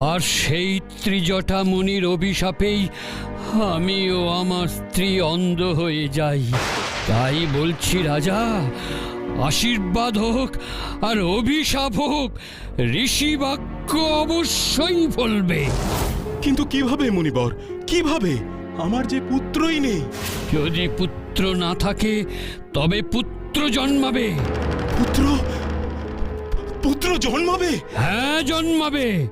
আর সেই ত্রিজটা মুনির অভিশাপেই আমিও আমার স্ত্রী অন্ধ হয়ে যাই। তাই বলছি রাজা, আশীর্বাদ হোক আর অভিশাপ হোক, ঋষি বাক্য অবশ্যই ফলবে। কিন্তু কিভাবে মুনিবর, কিভাবে? আমার যে পুত্রই নেই। যদি পুত্র না থাকে তবে পুত্র জন্মাবে। পুত্র পুত্র জন্মাবে? হ্যাঁ, জন্মাবে।